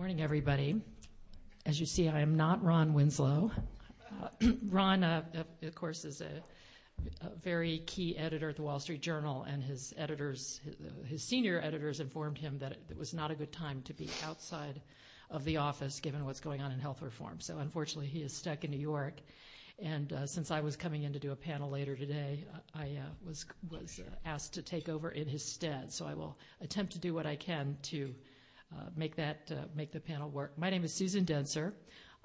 morning, everybody. As you see, I am not Ron Winslow. Ron, of course, is a very key editor at the Wall Street Journal, and his senior editors informed him that it was not a good time to be outside of the office given what's going on in health reform. So unfortunately, he is stuck in New York. And since I was coming in to do a panel later today, I was asked to take over in his stead. So I will attempt to do what I can to make the panel work. My name is Susan Denser.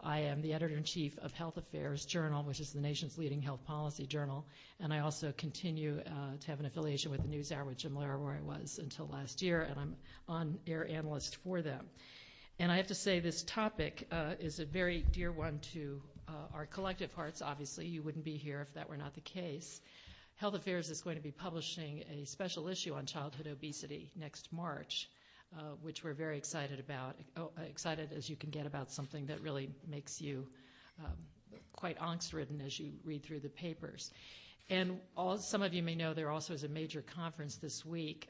I am the editor-in-chief of Health Affairs Journal, which is the nation's leading health policy journal. And I also continue to have an affiliation with the NewsHour with Jim Lehrer, where I was until last year, and I'm on-air analyst for them. And I have to say this topic is a very dear one to our collective hearts, obviously. You wouldn't be here if that were not the case. Health Affairs is going to be publishing a special issue on childhood obesity next March, which we're very excited about, excited as you can get about something that really makes you quite angst-ridden as you read through the papers. And some of you may know there also is a major conference this week,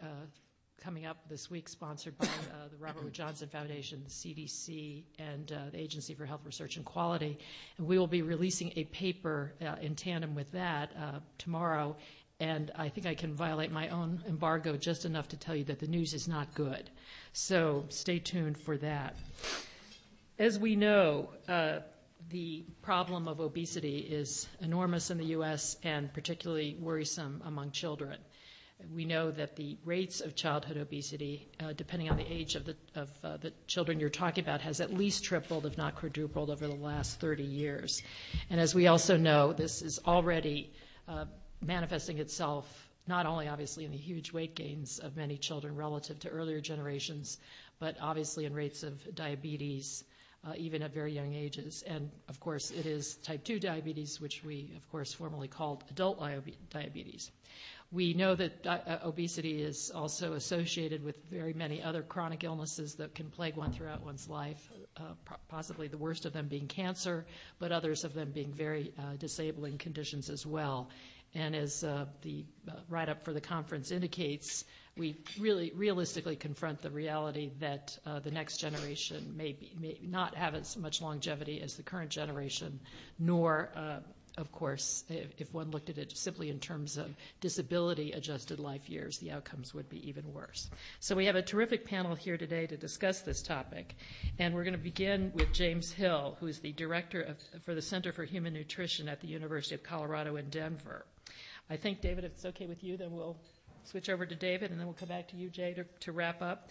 coming up this week, sponsored by the Robert Wood Johnson Foundation, the CDC, and the Agency for Health Research and Quality. And we will be releasing a paper in tandem with that tomorrow. And I think I can violate my own embargo just enough to tell you that the news is not good. So stay tuned for that. As we know, the problem of obesity is enormous in the U.S. and particularly worrisome among children. We know that the rates of childhood obesity, depending on the age of the children you're talking about, has at least tripled, if not quadrupled, over the last 30 years. And as we also know, this is already manifesting itself not only obviously in the huge weight gains of many children relative to earlier generations, but obviously in rates of diabetes, even at very young ages. And of course, it is type 2 diabetes, which we, of course, formerly called adult diabetes. We know that obesity is also associated with very many other chronic illnesses that can plague one throughout one's life, possibly the worst of them being cancer, but others of them being very disabling conditions as well. And as the write-up for the conference indicates, we really realistically confront the reality that the next generation may not have as much longevity as the current generation, nor of course, if one looked at it simply in terms of disability-adjusted life years, the outcomes would be even worse. So we have a terrific panel here today to discuss this topic. And we're going to begin with James Hill, who's the director for the Center for Human Nutrition at the University of Colorado in Denver. I think, David, if it's okay with you, then we'll switch over to David, and then we'll come back to you, Jay, to wrap up.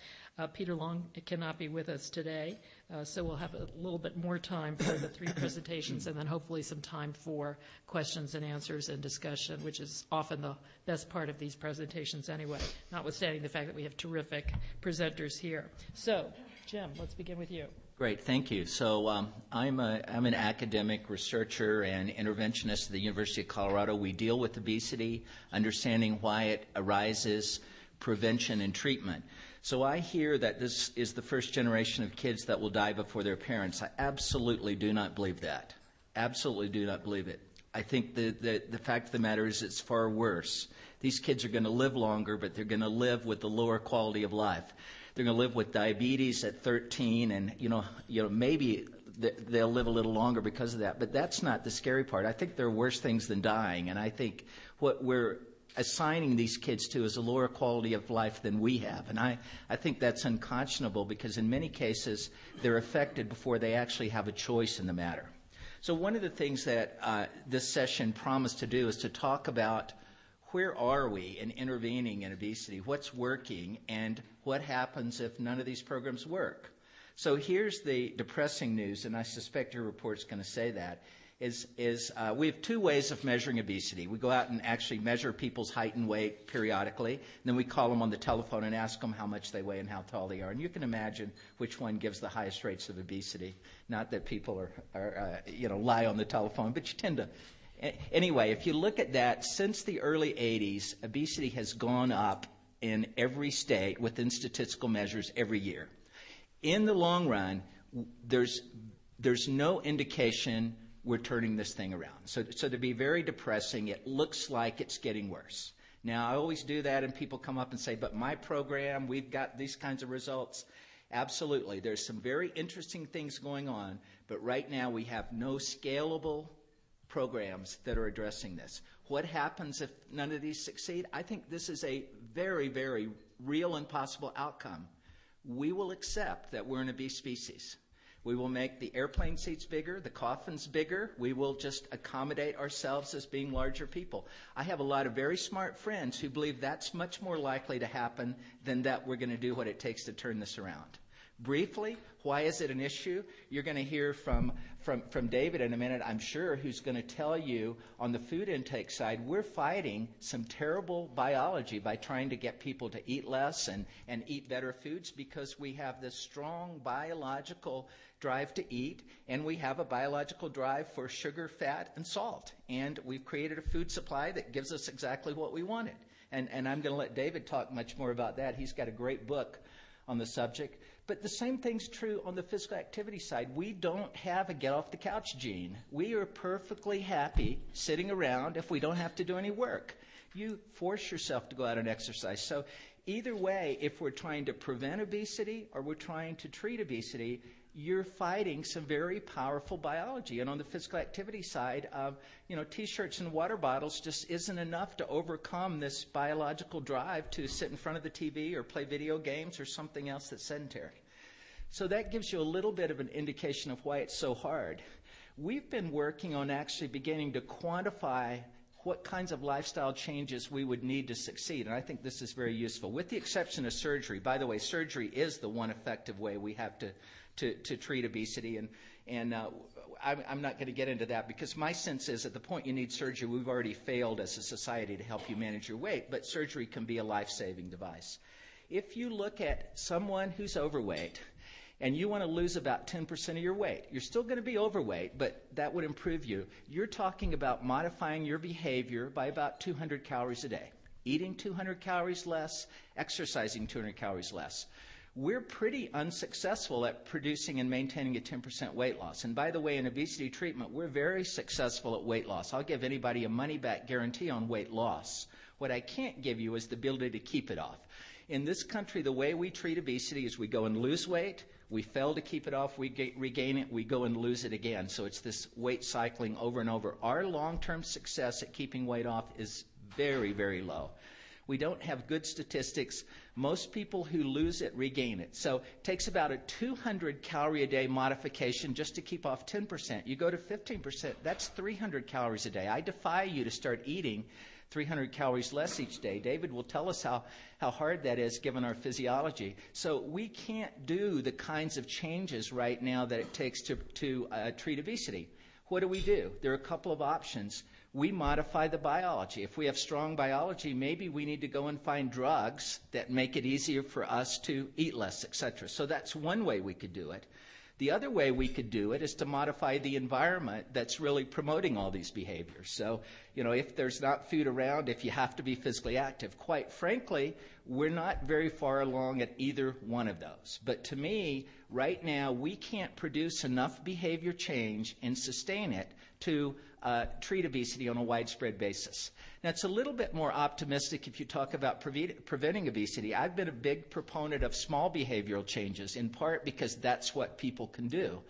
Peter Long cannot be with us today, so we'll have a little bit more time for the three presentations, and then hopefully some time for questions and answers and discussion, which is often the best part of these presentations anyway, notwithstanding the fact that we have terrific presenters here. So, Jim, let's begin with you. Great, thank you. So I'm an academic researcher and interventionist at the University of Colorado. We deal with obesity, understanding why it arises, prevention, and treatment. So I hear that this is the first generation of kids that will die before their parents. I absolutely do not believe that. Absolutely do not believe it. I think the fact of the matter is it's far worse. These kids are going to live longer, but they're going to live with a lower quality of life. They're going to live with diabetes at 13, and maybe they'll live a little longer because of that. But that's not the scary part. I think there are worse things than dying, and I think what we're assigning these kids to is a lower quality of life than we have. And I think that's unconscionable because in many cases they're affected before they actually have a choice in the matter. So one of the things that this session promised to do is to talk about where are we in intervening in obesity, what's working, and what happens if none of these programs work. So here's the depressing news, and I suspect your report's going to say that, is we have two ways of measuring obesity. We go out and actually measure people's height and weight periodically, and then we call them on the telephone and ask them how much they weigh and how tall they are. And you can imagine which one gives the highest rates of obesity. Not that people lie on the telephone, but you tend to. Anyway, if you look at that, since the early 80s, obesity has gone up in every state within statistical measures every year. In the long run, there's no indication we're turning this thing around. So to be very depressing, it looks like it's getting worse. Now, I always do that, and people come up and say, but my program, we've got these kinds of results. Absolutely. There's some very interesting things going on, but right now we have no scalable programs that are addressing this. What happens if none of these succeed? I think this is a very, very real and possible outcome. We will accept that we're an obese species. We will make the airplane seats bigger, the coffins bigger. We will just accommodate ourselves as being larger people. I have a lot of very smart friends who believe that's much more likely to happen than that we're going to do what it takes to turn this around. Briefly, why is it an issue? You're going to hear from David in a minute, I'm sure, who's going to tell you on the food intake side, we're fighting some terrible biology by trying to get people to eat less and eat better foods because we have this strong biological drive to eat, and we have a biological drive for sugar, fat, and salt. And we've created a food supply that gives us exactly what we wanted. And I'm going to let David talk much more about that. He's got a great book on the subject. But the same thing's true on the physical activity side. We don't have a get-off-the-couch gene. We are perfectly happy sitting around if we don't have to do any work. You force yourself to go out and exercise. So either way, if we're trying to prevent obesity or we're trying to treat obesity, you're fighting some very powerful biology. And on the physical activity side, T-shirts and water bottles just isn't enough to overcome this biological drive to sit in front of the TV or play video games or something else that's sedentary. So that gives you a little bit of an indication of why it's so hard. We've been working on actually beginning to quantify what kinds of lifestyle changes we would need to succeed. And I think this is very useful. With the exception of surgery. By the way, surgery is the one effective way we have to treat obesity. And I'm not going to get into that because my sense is at the point you need surgery, we've already failed as a society to help you manage your weight. But surgery can be a life-saving device. If you look at someone who's overweight, and you want to lose about 10% of your weight. You're still going to be overweight, but that would improve you. You're talking about modifying your behavior by about 200 calories a day. Eating 200 calories less, exercising 200 calories less. We're pretty unsuccessful at producing and maintaining a 10% weight loss. And by the way, in obesity treatment, we're very successful at weight loss. I'll give anybody a money-back guarantee on weight loss. What I can't give you is the ability to keep it off. In this country, the way we treat obesity is we go and lose weight. We fail to keep it off, we regain it, we go and lose it again. So it's this weight cycling over and over. Our long-term success at keeping weight off is very, very low. We don't have good statistics. Most people who lose it regain it. So it takes about a 200 calorie a day modification just to keep off 10%. You go to 15%, that's 300 calories a day. I defy you to start eating 300 calories less each day. David will tell us how hard that is given our physiology. So we can't do the kinds of changes right now that it takes to treat obesity. What do? There are a couple of options. We modify the biology. If we have strong biology, maybe we need to go and find drugs that make it easier for us to eat less, etc. So that's one way we could do it. The other way we could do it is to modify the environment that's really promoting all these behaviors. So, if there's not food around, if you have to be physically active, quite frankly, we're not very far along at either one of those. But to me, right now, we can't produce enough behavior change and sustain it to treat obesity on a widespread basis. Now, it's a little bit more optimistic if you talk about preventing obesity. I've been a big proponent of small behavioral changes, in part because that's what people can do.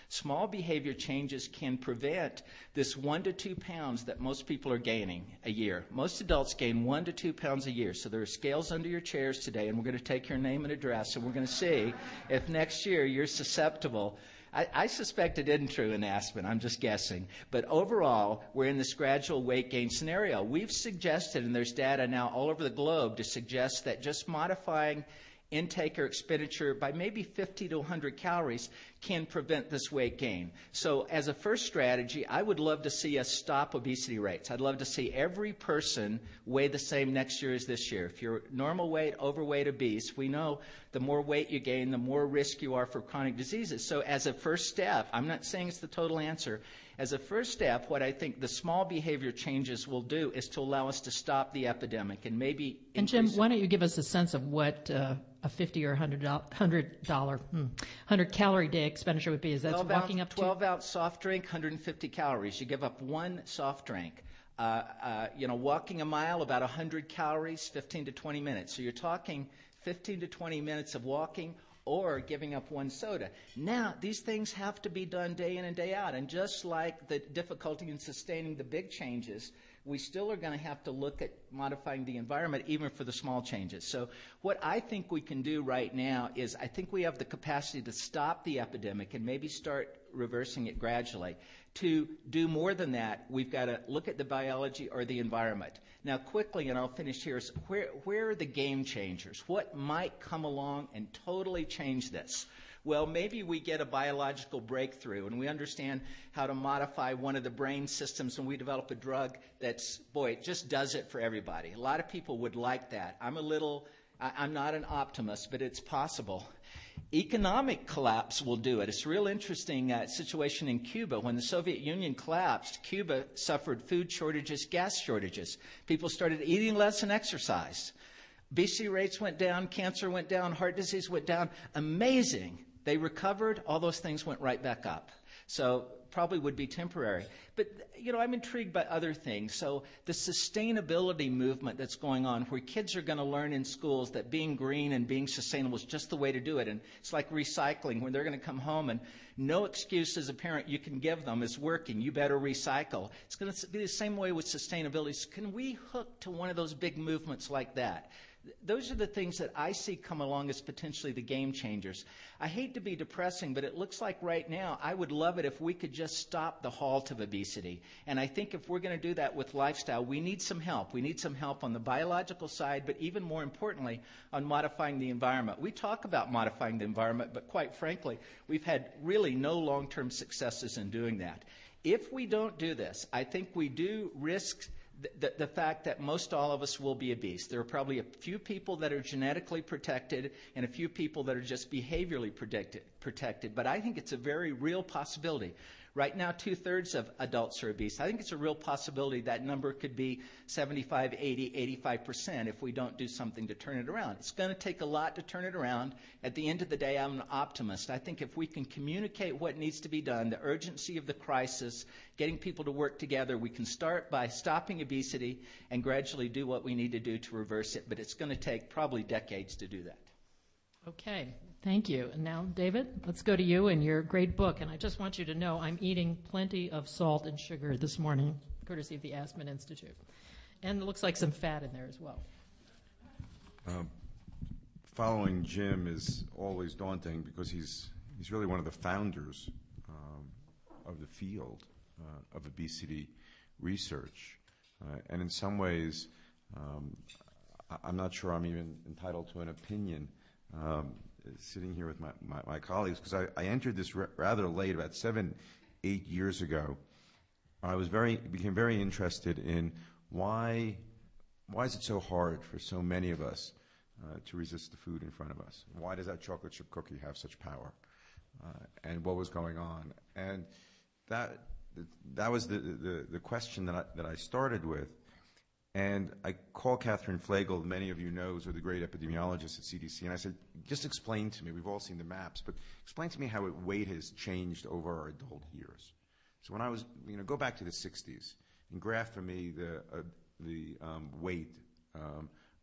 Small behavior changes can prevent this 1 to 2 pounds that most people are gaining a year. Most adults gain 1 to 2 pounds a year. So there are scales under your chairs today, and we're going to take your name and address, and we're going to see if next year you're susceptible. I suspect it isn't true in Aspen. I'm just guessing. But overall, we're in this gradual weight gain scenario. We've suggested, and there's data now all over the globe to suggest that just modifying intake or expenditure by maybe 50 to 100 calories can prevent this weight gain. So as a first strategy, I would love to see us stop obesity rates. I'd love to see every person weigh the same next year as this year. If you're normal weight, overweight, obese, we know the more weight you gain, the more risk you are for chronic diseases. So as a first step, I'm not saying it's the total answer. As a first step, what I think the small behavior changes will do is to allow us to stop the epidemic and maybe. And Jim, why don't you give us a sense of what a $50 or $100 calorie day expenditure would be? Is that walking up to 12-ounce soft drink, 150 calories. You give up one soft drink. Walking a mile, about 100 calories, 15 to 20 minutes. So you're talking 15 to 20 minutes of walking. or giving up one soda. Now, these things have to be done day in and day out. And just like the difficulty in sustaining the big changes, we still are going to have to look at modifying the environment even for the small changes. So what I think we can do right now is I think we have the capacity to stop the epidemic and maybe start reversing it gradually. To do more than that, we've got to look at the biology or the environment. Now, quickly, and I'll finish here, is where are the game changers? What might come along and totally change this? Well, maybe we get a biological breakthrough and we understand how to modify one of the brain systems and we develop a drug that's, it just does it for everybody. A lot of people would like that. I'm not an optimist, but it's possible. Economic collapse will do it. It's a real interesting situation in Cuba. When the Soviet Union collapsed, Cuba suffered food shortages, gas shortages. People started eating less and exercise. Obesity rates went down, cancer went down, heart disease went down. Amazing. They recovered. All those things went right back up. So probably would be temporary. But, I'm intrigued by other things. So the sustainability movement that's going on, where kids are going to learn in schools that being green and being sustainable is just the way to do it. And it's like recycling, when they're going to come home and no excuse as a parent you can give them is working. You better recycle. It's going to be the same way with sustainability. So can we hook to one of those big movements like that? Those are the things that I see come along as potentially the game changers. I hate to be depressing, but it looks like right now I would love it if we could just stop the halt of obesity. And I think if we're going to do that with lifestyle, we need some help. We need some help on the biological side, but even more importantly, on modifying the environment. We talk about modifying the environment, but quite frankly, we've had really no long-term successes in doing that. If we don't do this, I think we do risk the fact that most all of us will be obese. There are probably a few people that are genetically protected and a few people that are just behaviorally protected. But I think it's a very real possibility. Right now, 2/3 of adults are obese. I think it's a real possibility that number could be 75, 80, 85% if we don't do something to turn it around. It's going to take a lot to turn it around. At the end of the day, I'm an optimist. I think if we can communicate what needs to be done, the urgency of the crisis, getting people to work together, we can start by stopping obesity and gradually do what we need to do to reverse it. But it's going to take probably decades to do that. Okay, thank you. And now, David, let's go to you and your great book. And I just want you to know I'm eating plenty of salt and sugar this morning, courtesy of the Aspen Institute. And it looks like some fat in there as well. Following Jim is always daunting because he's really one of the founders of the field of obesity research. And in some ways, I'm not sure I'm even entitled to an opinion sitting here with my colleagues, because I entered this rather late, about 7-8 years ago. I became very interested in why is it so hard for so many of us to resist the food in front of us? Why does that chocolate chip cookie have such power? And what was going on? And that was the question that I started with. And I called Catherine Flagel, many of you know, who's the great epidemiologist at CDC, and I said, just explain to me, we've all seen the maps, but explain to me how weight has changed over our adult years. So when I was, go back to the 60s and graph for me the weight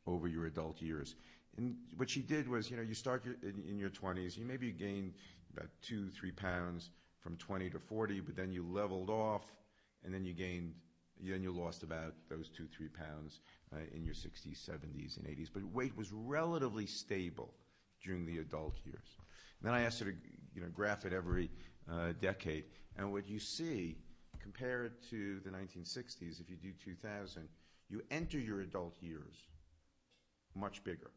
over your adult years. And what she did was, you start in your 20s, maybe you gained about 2-3 pounds from 20 to 40, but then you leveled off, and then you lost about those 2-3 pounds in your 60s, 70s, and 80s. But weight was relatively stable during the adult years. And then I asked her to graph it every decade. And what you see, compared to the 1960s, if you do 2000, you enter your adult years much bigger.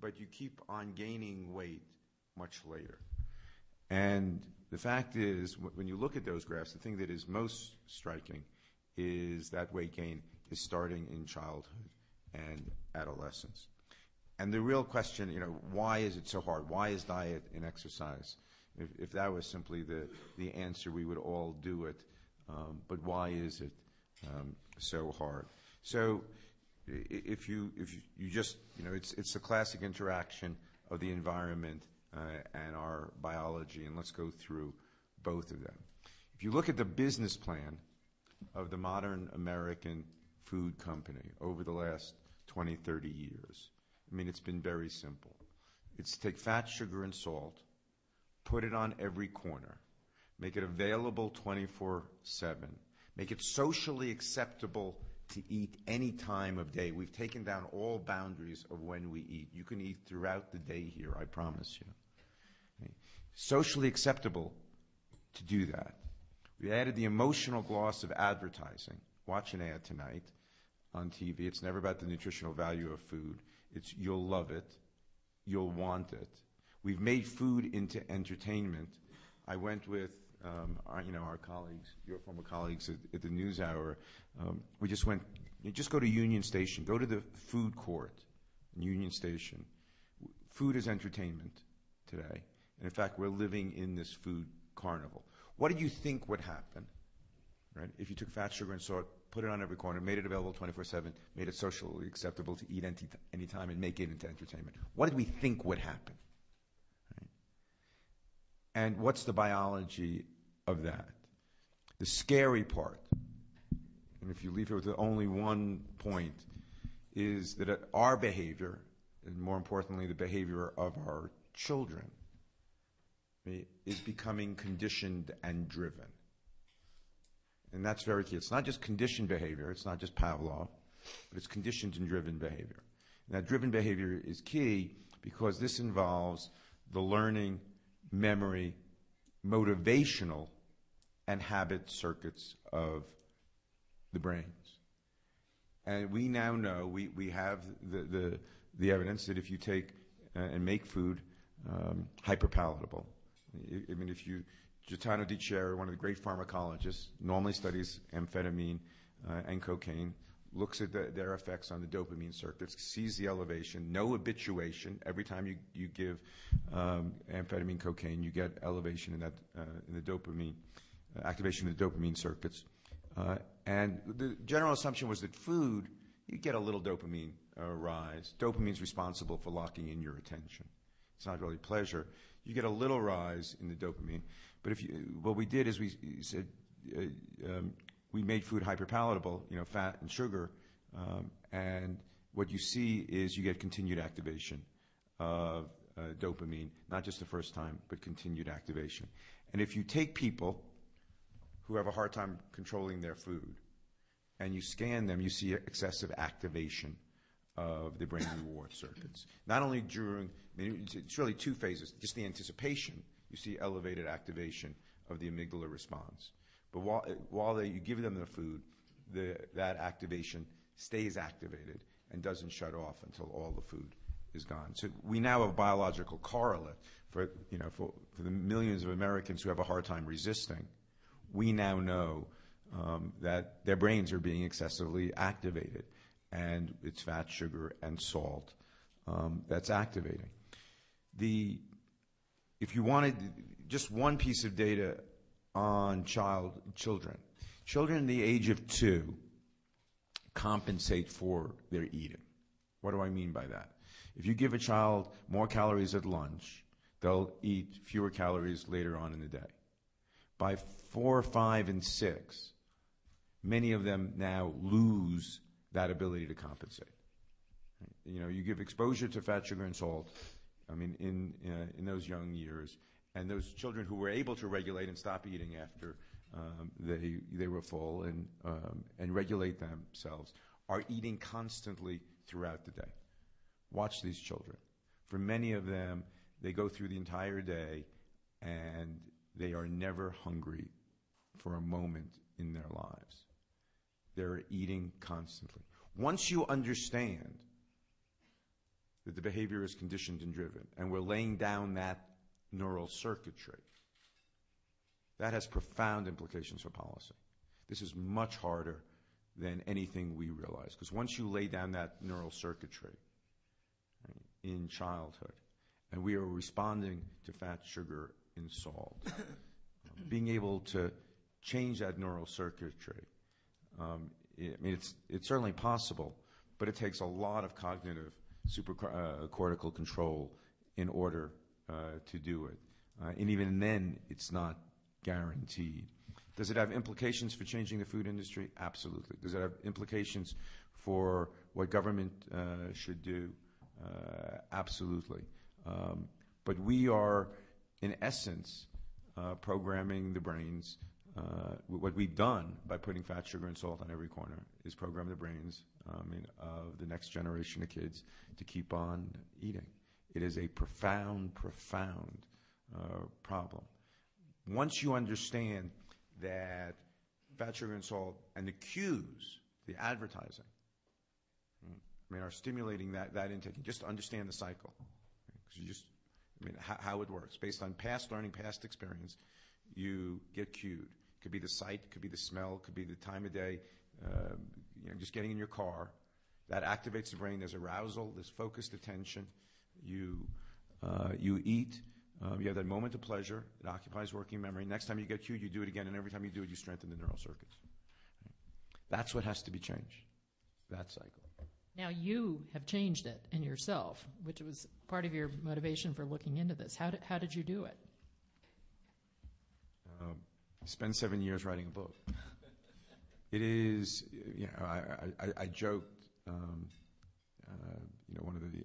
But you keep on gaining weight much later. And the fact is, when you look at those graphs, the thing that is most striking is that weight gain is starting in childhood and adolescence. And the real question, why is it so hard? Why is diet and exercise? If that was simply the answer, we would all do it. But why is it so hard? So if you just, it's the classic interaction of the environment and our biology, and let's go through both of them. If you look at the business plan of the modern American food company over the last 20, 30 years, it's been very simple. It's to take fat, sugar, and salt, put it on every corner, make it available 24/7, make it socially acceptable to eat any time of day. We've taken down all boundaries of when we eat. You can eat throughout the day here, I promise you. Okay. Socially acceptable to do that. We added the emotional gloss of advertising. Watch an ad tonight on TV. It's never about the nutritional value of food. It's you'll love it. You'll want it. We've made food into entertainment. I went with our colleagues, your former colleagues at the NewsHour. We just went. You just go to Union Station. Go to the food court in Union Station. Food is entertainment today, and in fact, we're living in this food carnival. What do you think would happen, right? If you took fat, sugar, and salt, put it on every corner, made it available 24/7, made it socially acceptable to eat any time, and make it into entertainment. What did we think would happen? Right? And what's the biology of that? The scary part, and if you leave here with only one point, is that our behavior, and more importantly, the behavior of our children, is becoming conditioned and driven. And that's very key. It's not just conditioned behavior. It's not just Pavlov, but it's conditioned and driven behavior. And that driven behavior is key because this involves the learning, memory, motivational, and habit circuits of the brains. And we now know, we have the evidence that if you take and make food hyperpalatable, I mean, if you, Gaetano Di Cera, one of the great pharmacologists, normally studies amphetamine and cocaine, looks at their effects on the dopamine circuits, sees the elevation, no habituation. Every time you give amphetamine, cocaine, you get elevation in that in the dopamine, activation of the dopamine circuits. And the general assumption was that food, you get a little dopamine rise. Dopamine's responsible for locking in your attention. It's not really pleasure. You get a little rise in the dopamine. But what we did is we said we made food hyperpalatable, fat and sugar, and what you see is you get continued activation of dopamine, not just the first time, but continued activation. And if you take people who have a hard time controlling their food and you scan them, you see excessive activation of the brain reward circuits. Not only during, it's really two phases. Just the anticipation, you see elevated activation of the amygdala response. But while you give them the food, that activation stays activated and doesn't shut off until all the food is gone. So we now have a biological correlate for the millions of Americans who have a hard time resisting. We now know that their brains are being excessively activated. And it's fat, sugar, and salt that's activating. If you wanted just one piece of data on children in the age of 2 compensate for their eating. What do I mean by that? If you give a child more calories at lunch, they'll eat fewer calories later on in the day. By 4, 5, and 6, many of them now lose that ability to compensate. You give exposure to fat, sugar, and salt, in those young years, and those children who were able to regulate and stop eating after they were full and regulate themselves are eating constantly throughout the day. Watch these children. For many of them, they go through the entire day and they are never hungry for a moment in their lives. They're eating constantly. Once you understand that the behavior is conditioned and driven, and we're laying down that neural circuitry, that has profound implications for policy. This is much harder than anything we realize, because once you lay down that neural circuitry in childhood, and we are responding to fat, sugar, and salt, being able to change that neural circuitry, it's certainly possible, but it takes a lot of cognitive supracortical control in order to do it. And even then, it's not guaranteed. Does it have implications for changing the food industry? Absolutely. Does it have implications for what government should do? Absolutely. But we are, in essence, programming the brains. What we've done by putting fat, sugar, and salt on every corner is program the brains of the next generation of kids to keep on eating. It is a profound, profound problem. Once you understand that fat, sugar, and salt and the cues, the advertising, are stimulating that intake. You just understand the cycle. Because you just, how it works. Based on past learning, past experience, you get cued. It could be the sight, it could be the smell, it could be the time of day, just getting in your car. That activates the brain. There's arousal, there's focused attention. You eat. You have that moment of pleasure. It occupies working memory. Next time you get cued, you do it again, and every time you do it, you strengthen the neural circuits. That's what has to be changed, that cycle. Now you have changed it in yourself, which was part of your motivation for looking into this. How did you do it? Spend 7 years writing a book. It is, I joked, one of the,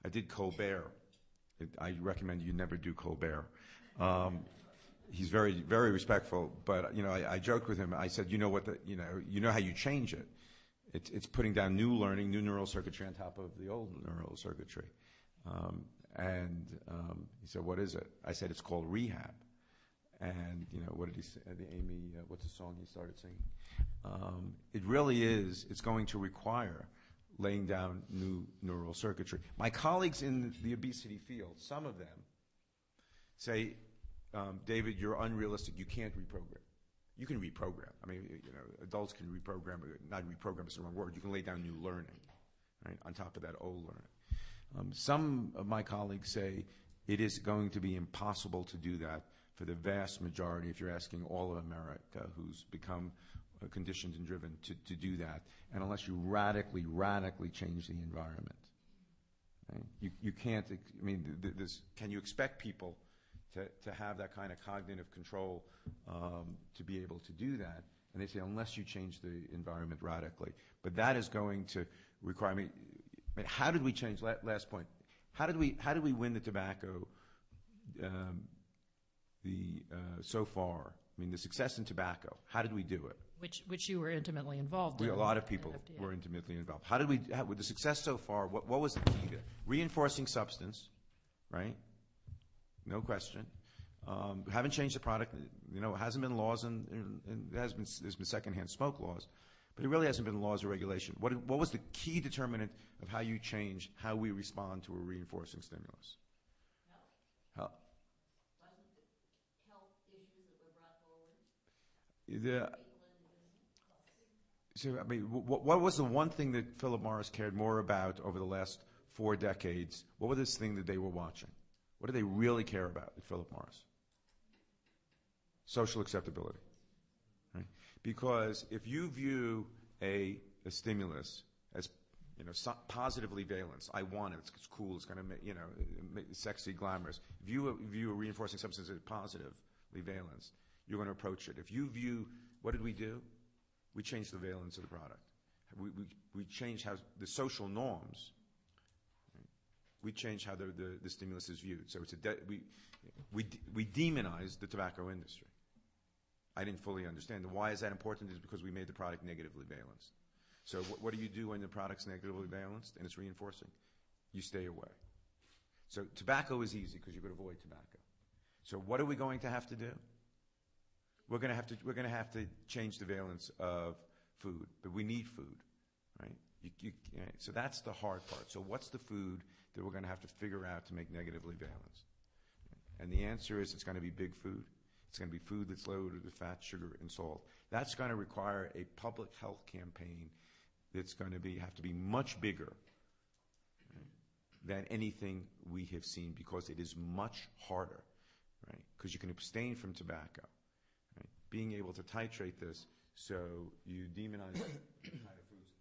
I did Colbert. I recommend you never do Colbert. He's very, very respectful, but I joked with him. I said, you know how you change it. It's putting down new learning, new neural circuitry on top of the old neural circuitry. He said, what is it? I said, it's called rehab. And what did he say? Amy, what's the song he started singing? It really is. It's going to require laying down new neural circuitry. My colleagues in the obesity field, some of them say, David, you're unrealistic. You can't reprogram. You can reprogram. Adults can reprogram. Not reprogram is the wrong word. You can lay down new learning, right, on top of that old learning. Some of my colleagues say it is going to be impossible to do that for the vast majority, if you're asking all of America, who's become conditioned and driven to do that, and unless you radically, radically change the environment. Right? You can't, can you expect people to have that kind of cognitive control to be able to do that? And they say, unless you change the environment radically. But that is going to require how did we change, last point, how did we win the tobacco so far? The success in tobacco, how did we do it? Which you were intimately involved in. A lot of people were intimately involved. How did we, with the success so far, what was the key to reinforcing substance, right? No question. Haven't changed the product. It hasn't been laws, and there's been secondhand smoke laws, but it really hasn't been laws or regulation. What was the key determinant of how you change how we respond to a reinforcing stimulus? Health. Wasn't it health issues that were brought forward? What was the one thing that Philip Morris cared more about over the last 4 decades? What was this thing that they were watching? What do they really care about at Philip Morris? Social acceptability. Right? Because if you view a stimulus as positively valenced, I want it, it's cool, it's going to make it sexy, glamorous. If you view a reinforcing substance as positively valenced, you're going to approach it. If you view, what did we do? We changed the valence of the product. We changed how the social norms. We change how the stimulus is viewed. So we demonize the tobacco industry. I didn't fully understand. And why is that important? Is because we made the product negatively balanced. So what do you do when the product's negatively balanced and it's reinforcing? You stay away. So tobacco is easy because you could avoid tobacco. So what are we going to have to do? We're going to have to change the valence of food, but we need food, right? So that's the hard part. So what's the food that we're going to have to figure out to make negatively balanced? And the answer is it's going to be big food. It's going to be food that's loaded with fat, sugar, and salt. That's going to require a public health campaign that's going to have to be much bigger, right, than anything we have seen, because it is much harder, right? Because you can abstain from tobacco. Right? Being able to titrate this so you demonize the kind of foods,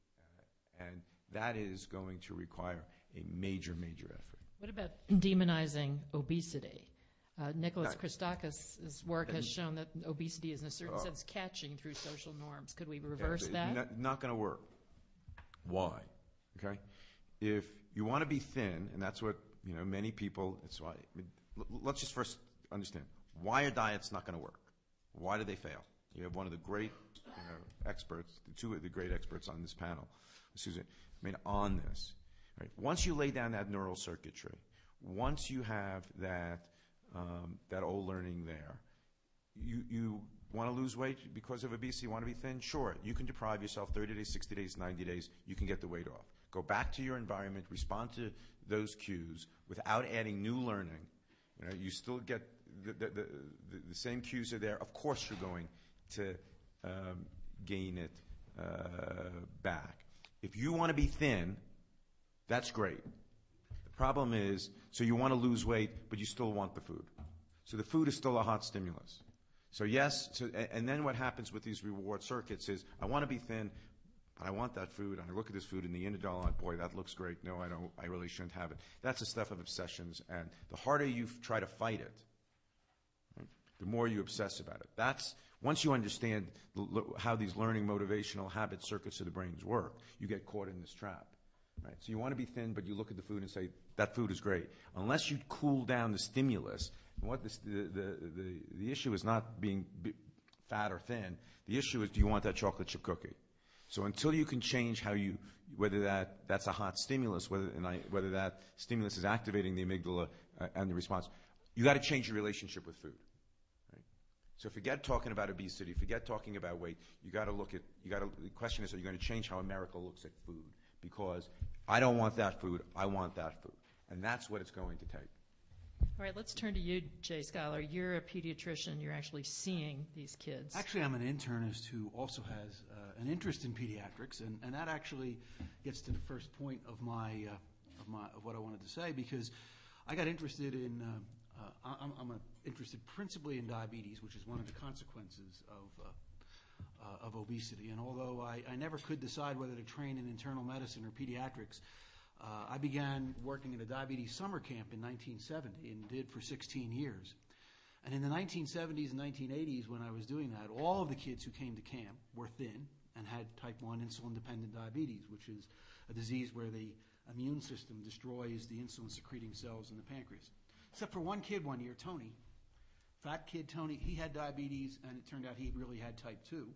and that is going to require a major, major effort. What about demonizing obesity? Nicholas Christakis' work has shown that obesity is in a certain sense catching through social norms. Could we reverse that? Not going to work. Why? Okay? If you want to be thin, and that's what, many people, it's why, let's just first understand, why are diets not going to work? Why do they fail? You have one of the great experts, two of the great experts on this panel, Susan, on this. Right? Once you lay down that neural circuitry, once you have that old learning there, you want to lose weight because of obesity, you want to be thin? Sure, you can deprive yourself 30 days, 60 days, 90 days, you can get the weight off. Go back to your environment, respond to those cues without adding new learning. You still get the same cues are there. Of course you're going to gain it back. If you want to be thin, that's great. The problem is, so you want to lose weight, but you still want the food. So the food is still a hot stimulus. So yes, and then what happens with these reward circuits is, I want to be thin, but I want that food, and I look at this food in the indolent, boy, that looks great. No, I don't. I really shouldn't have it. That's the stuff of obsessions, and the harder you try to fight it, right, the more you obsess about it. That's, once you understand how these learning motivational habit circuits of the brains work, you get caught in this trap. Right? So you want to be thin, but you look at the food and say, that food is great. Unless you cool down the stimulus, and what the issue is not being fat or thin. The issue is, do you want that chocolate chip cookie? So until you can change how whether that's a hot stimulus, whether that stimulus is activating the amygdala and the response, you got to change your relationship with food. Right? So forget talking about obesity, forget talking about weight. The question is, are you going to change how America looks at food? Because I don't want that food, I want that food. And that's what it's going to take. All right, let's turn to you, Jay Skyler. You're a pediatrician. You're actually seeing these kids. Actually, I'm an internist who also has an interest in pediatrics, and that actually gets to the first point of what I wanted to say, because I got interested in I'm interested principally in diabetes, which is one of the consequences of obesity. And although I never could decide whether to train in internal medicine or pediatrics, I began working at a diabetes summer camp in 1970 and did for 16 years. And in the 1970s and 1980s, when I was doing that, all of the kids who came to camp were thin and had type 1 insulin-dependent diabetes, which is a disease where the immune system destroys the insulin-secreting cells in the pancreas. Except for one kid one year, Tony, fat kid Tony, he had diabetes, and it turned out he really had type 2.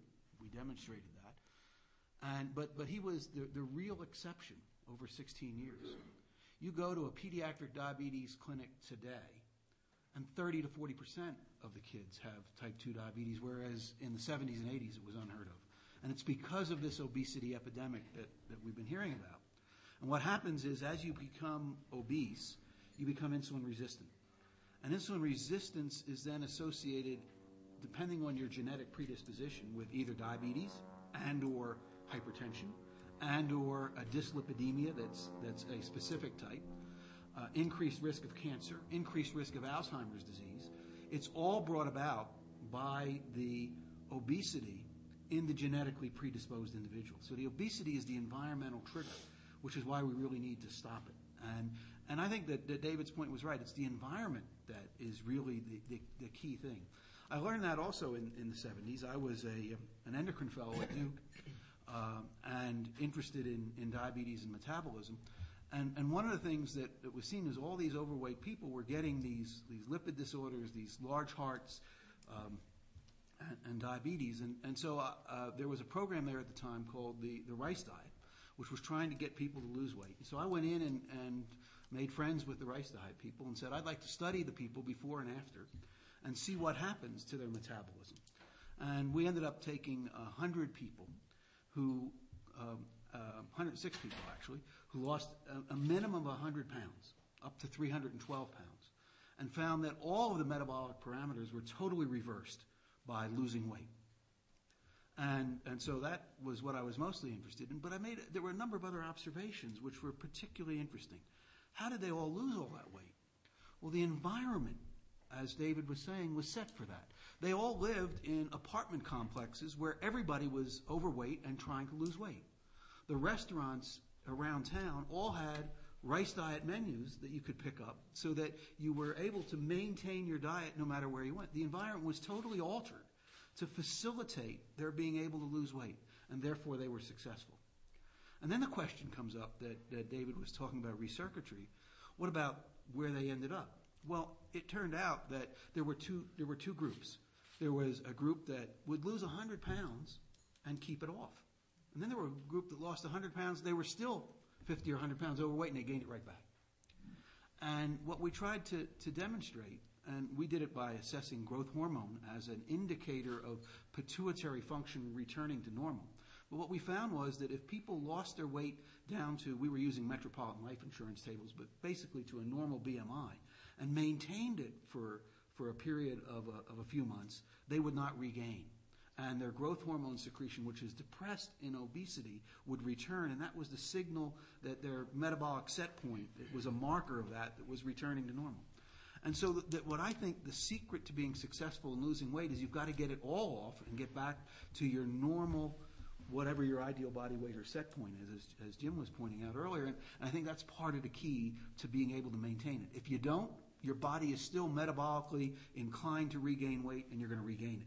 We demonstrated that. But he was the real exception over 16 years. You go to a pediatric diabetes clinic today, and 30 to 40% of the kids have type 2 diabetes, whereas in the 70s and 80s it was unheard of. And it's because of this obesity epidemic that we've been hearing about. And what happens is, as you become obese, you become insulin resistant. And insulin resistance is then associated, depending on your genetic predisposition, with either diabetes and or hypertension and or a dyslipidemia that's a specific type, increased risk of cancer, increased risk of Alzheimer's disease. It's all brought about by the obesity in the genetically predisposed individual. So the obesity is the environmental trigger, which is why we really need to stop it. And I think that David's point was right. It's the environment that is really the key thing. I learned that also in the 70s. I was an endocrine fellow at Duke and interested in diabetes and metabolism. And one of the things that was seen is all these overweight people were getting these lipid disorders, these large hearts, and diabetes. And so there was a program there at the time called the Rice Diet, which was trying to get people to lose weight. So I went in and made friends with the Rice Diet people and said, I'd like to study the people before and after and see what happens to their metabolism. And we ended up taking 100 people who, 106 people actually, who lost a minimum of 100 pounds, up to 312 pounds, and found that all of the metabolic parameters were totally reversed by losing weight. And so that was what I was mostly interested in. But there were a number of other observations which were particularly interesting. How did they all lose all that weight? Well, the environment, as David was saying, was set for that. They all lived in apartment complexes where everybody was overweight and trying to lose weight. The restaurants around town all had Rice Diet menus that you could pick up so that you were able to maintain your diet no matter where you went. The environment was totally altered to facilitate their being able to lose weight, and therefore they were successful. And then the question comes up that David was talking about recircuitry. What about where they ended up? Well, it turned out that there were two groups. There was a group that would lose 100 pounds and keep it off. And then there were a group that lost 100 pounds. They were still 50 or 100 pounds overweight, and they gained it right back. And what we tried to demonstrate, and we did it by assessing growth hormone as an indicator of pituitary function returning to normal. But what we found was that if people lost their weight down to, we were using Metropolitan Life Insurance tables, but basically to a normal BMI, and maintained it for a period of a few months, they would not regain. And their growth hormone secretion, which is depressed in obesity, would return, and that was the signal that their metabolic set point, it was a marker of that was returning to normal. And so what I think the secret to being successful in losing weight is you've got to get it all off and get back to your normal, whatever your ideal body weight or set point is, as Jim was pointing out earlier. And I think that's part of the key to being able to maintain it. If you don't, your body is still metabolically inclined to regain weight, and you're going to regain it.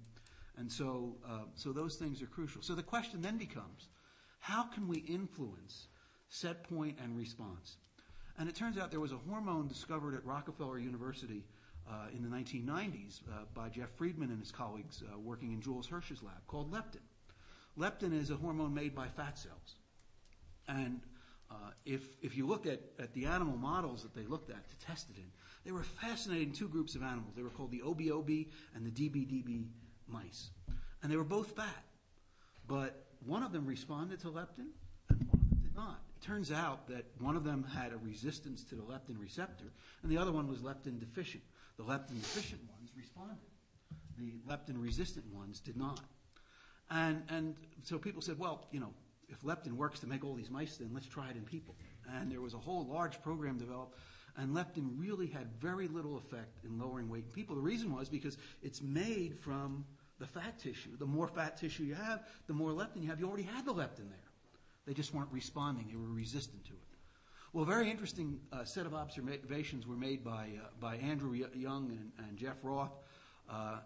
And so those things are crucial. So the question then becomes, how can we influence set point and response? And it turns out there was a hormone discovered at Rockefeller University in the 1990s by Jeff Friedman and his colleagues working in Jules Hirsch's lab called leptin. Leptin is a hormone made by fat cells. And if you look at the animal models that they looked at to test it in, they were fascinating two groups of animals. They were called the OB and the DB mice. And they were both fat. But one of them responded to leptin and one of them did not. It turns out that one of them had a resistance to the leptin receptor and the other one was leptin deficient. The leptin deficient ones responded. The leptin resistant ones did not. And so people said, well, if leptin works to make all these mice, then let's try it in people. And there was a whole large program developed, and leptin really had very little effect in lowering weight in people. The reason was because it's made from the fat tissue. The more fat tissue you have, the more leptin you have. You already had the leptin there. They just weren't responding. They were resistant to it. Well, a very interesting set of observations were made by Andrew Young and Jeff Roth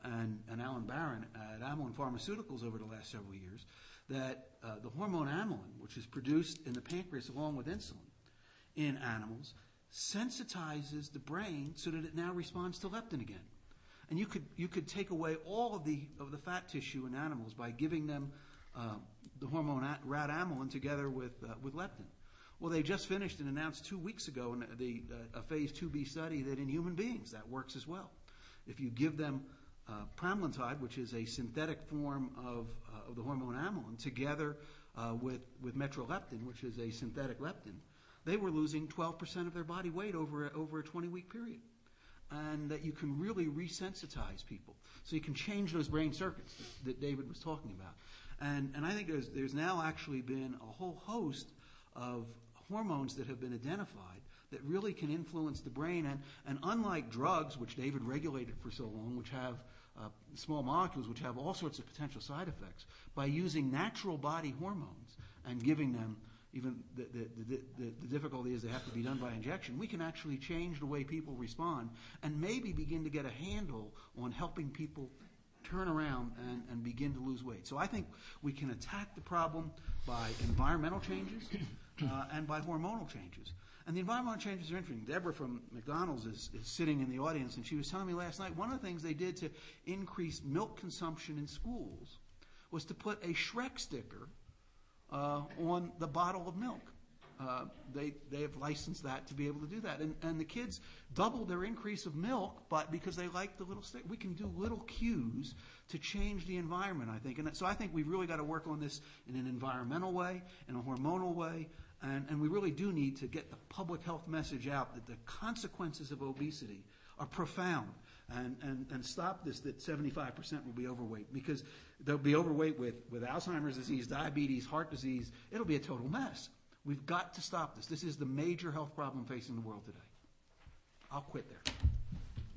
and Alan Barron at Amylin Pharmaceuticals over the last several years, that the hormone amylin, which is produced in the pancreas along with insulin in animals, sensitizes the brain so that it now responds to leptin again. And you could take away all of the fat tissue in animals by giving them the hormone rat amylin together with leptin. Well, they just finished and announced 2 weeks ago in a phase 2b study that in human beings that works as well. If you give them pramlintide, which is a synthetic form of the hormone amylin, together with metroleptin, which is a synthetic leptin, they were losing 12% of their body weight over a 20-week period. And that you can really resensitize people. So you can change those brain circuits that David was talking about. And I think there's now actually been a whole host of hormones that have been identified that really can influence the brain. And unlike drugs, which David regulated for so long, which have small molecules, which have all sorts of potential side effects, by using natural body hormones and giving them, even the difficulty is they have to be done by injection, we can actually change the way people respond and maybe begin to get a handle on helping people turn around and begin to lose weight. So I think we can attack the problem by environmental changes and by hormonal changes. And the environmental changes are interesting. Deborah from McDonald's is sitting in the audience, and she was telling me last night one of the things they did to increase milk consumption in schools was to put a Shrek sticker on the bottle of milk. They have licensed that to be able to do that. And the kids doubled their increase of milk because they like the little stick. We can do little cues to change the environment, I think. And so I think we've really got to work on this in an environmental way, in a hormonal way, and we really do need to get the public health message out that the consequences of obesity are profound, and stop this that 75% will be overweight, because they'll be overweight with Alzheimer's disease, diabetes, heart disease. It'll be a total mess. We've got to stop this. This is the major health problem facing the world today. I'll quit there.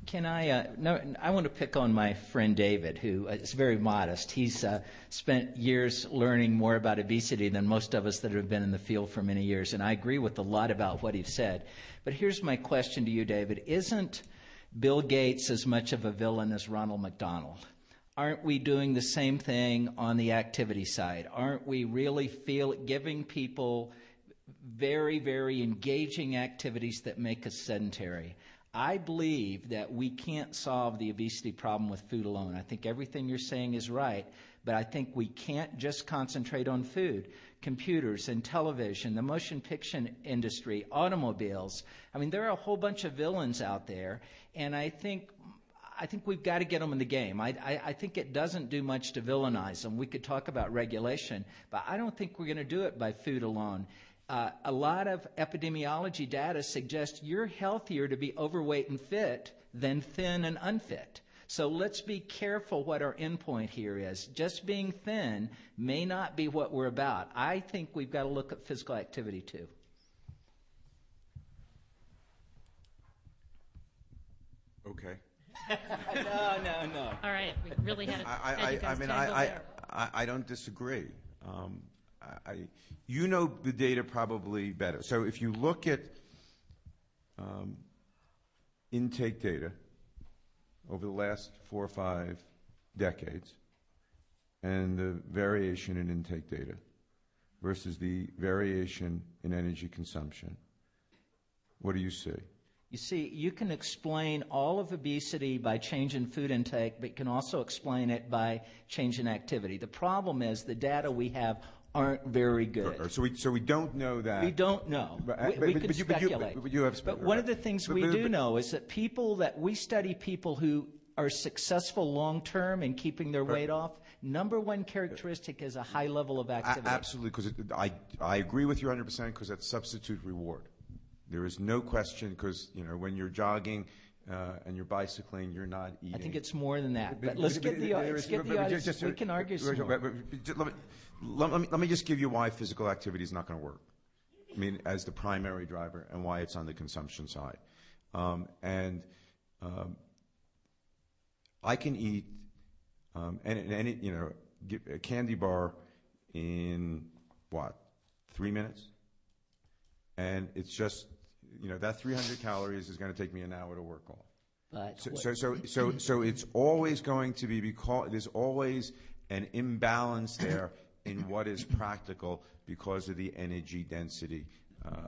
Can I? No, I want to pick on my friend David, who is very modest. He's spent years learning more about obesity than most of us that have been in the field for many years, and I agree with a lot about what he said. But here's my question to you, David. Isn't Bill Gates as much of a villain as Ronald McDonald? Aren't we doing the same thing on the activity side? Aren't we really giving people very, very engaging activities that make us sedentary. I believe that we can't solve the obesity problem with food alone. I think everything you're saying is right, but I think we can't just concentrate on food. Computers and television, the motion picture industry, automobiles. I mean, there are a whole bunch of villains out there, and I think we've got to get them in the game. I think it doesn't do much to villainize them. We could talk about regulation, but I don't think we're going to do it by food alone. A lot of epidemiology data suggests you're healthier to be overweight and fit than thin and unfit. So let's be careful what our endpoint here is. Just being thin may not be what we're about. I think we've got to look at physical activity too. Okay. No. All right, we really had it. I don't disagree. You know the data probably better. So if you look at intake data over the last 4 or 5 decades and the variation in intake data versus the variation in energy consumption, what do you see? You see, you can explain all of obesity by change in food intake, but you can also explain it by change in activity. The problem is the data we have aren't very good. So we don't know that. We don't know. We can speculate. But one of the things we do know is that we study people who are successful long-term in keeping their weight off. Number one characteristic is a high level of activity. Absolutely, because I agree with you 100% because that's substitute reward. There is no question because, when you're jogging and you're bicycling, you're not eating. I think it's more than that. But let's get the audience. We can argue some more. Let me just give you why physical activity is not going to work. I mean, as the primary driver and why it's on the consumption side. I can eat a candy bar in 3 minutes? And it's just, that 300 calories is going to take me an hour to work off. So it's always going to be because there's always an imbalance there in what is practical because of the energy density.